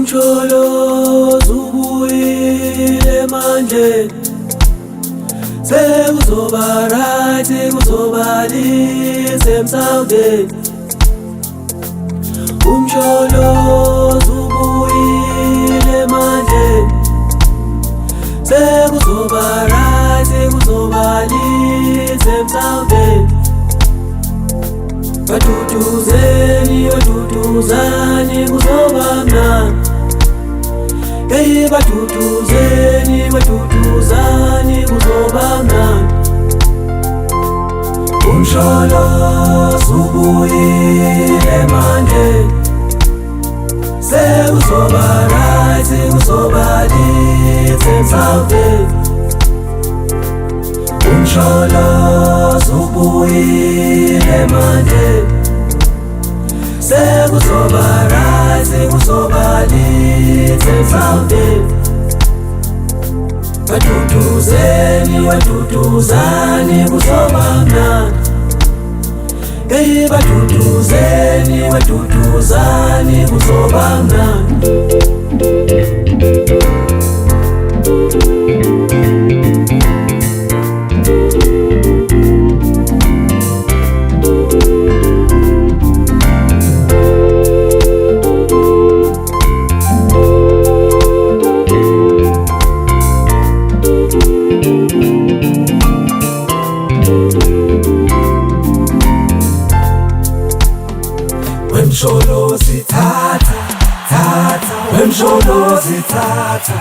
Umsholozi ubuyile manje, sekuzoba right, kuzoba lihle emsakeni. Umsholozi ubuyile manje, sekuzoba right, kuzoba lihle emsakeni. Batutuzeni, batutuzani, kuzoba mnandi. Hey, batutuzeni, batutuzani, kuzoba mnandi. Umsholozi ubuyile manje, sekuzoba right, kuzoba lihle emsakeni. Umsholozi ubuyile manje, sekuzoba right, kuzoba lihle emsakeni. Batutuzeni, batutuzani, kuzoba mnandi. Hey, batutuzeni, batutuzani, kuzoba mnandi. Wemsholozi tata, tata, wemsholozi tata,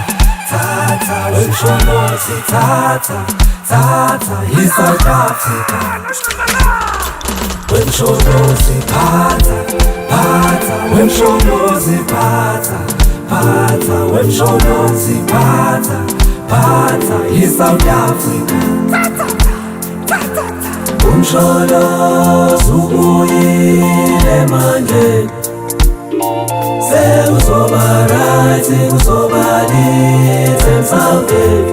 tata, wemsholozi tata, tata, South Africa. Wemsholozi pata, pata, wemsholozi pata, pata, wemsholozi pata, pata, South Africa. Umsholozi ubuyile manje, sekuzoba right, kuzoba lihle emsakeni.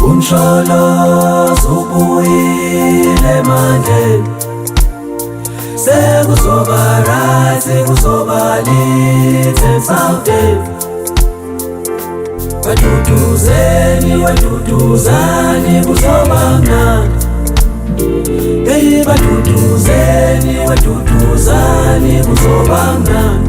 Umsholozi ubuyile manje, sekuzoba right, kuzoba lihle emsakeni. Batutuzeni, batutuzani, kuzoba mnandi. Hey, batutuzeni, batutuzani, kuzoba mnandi.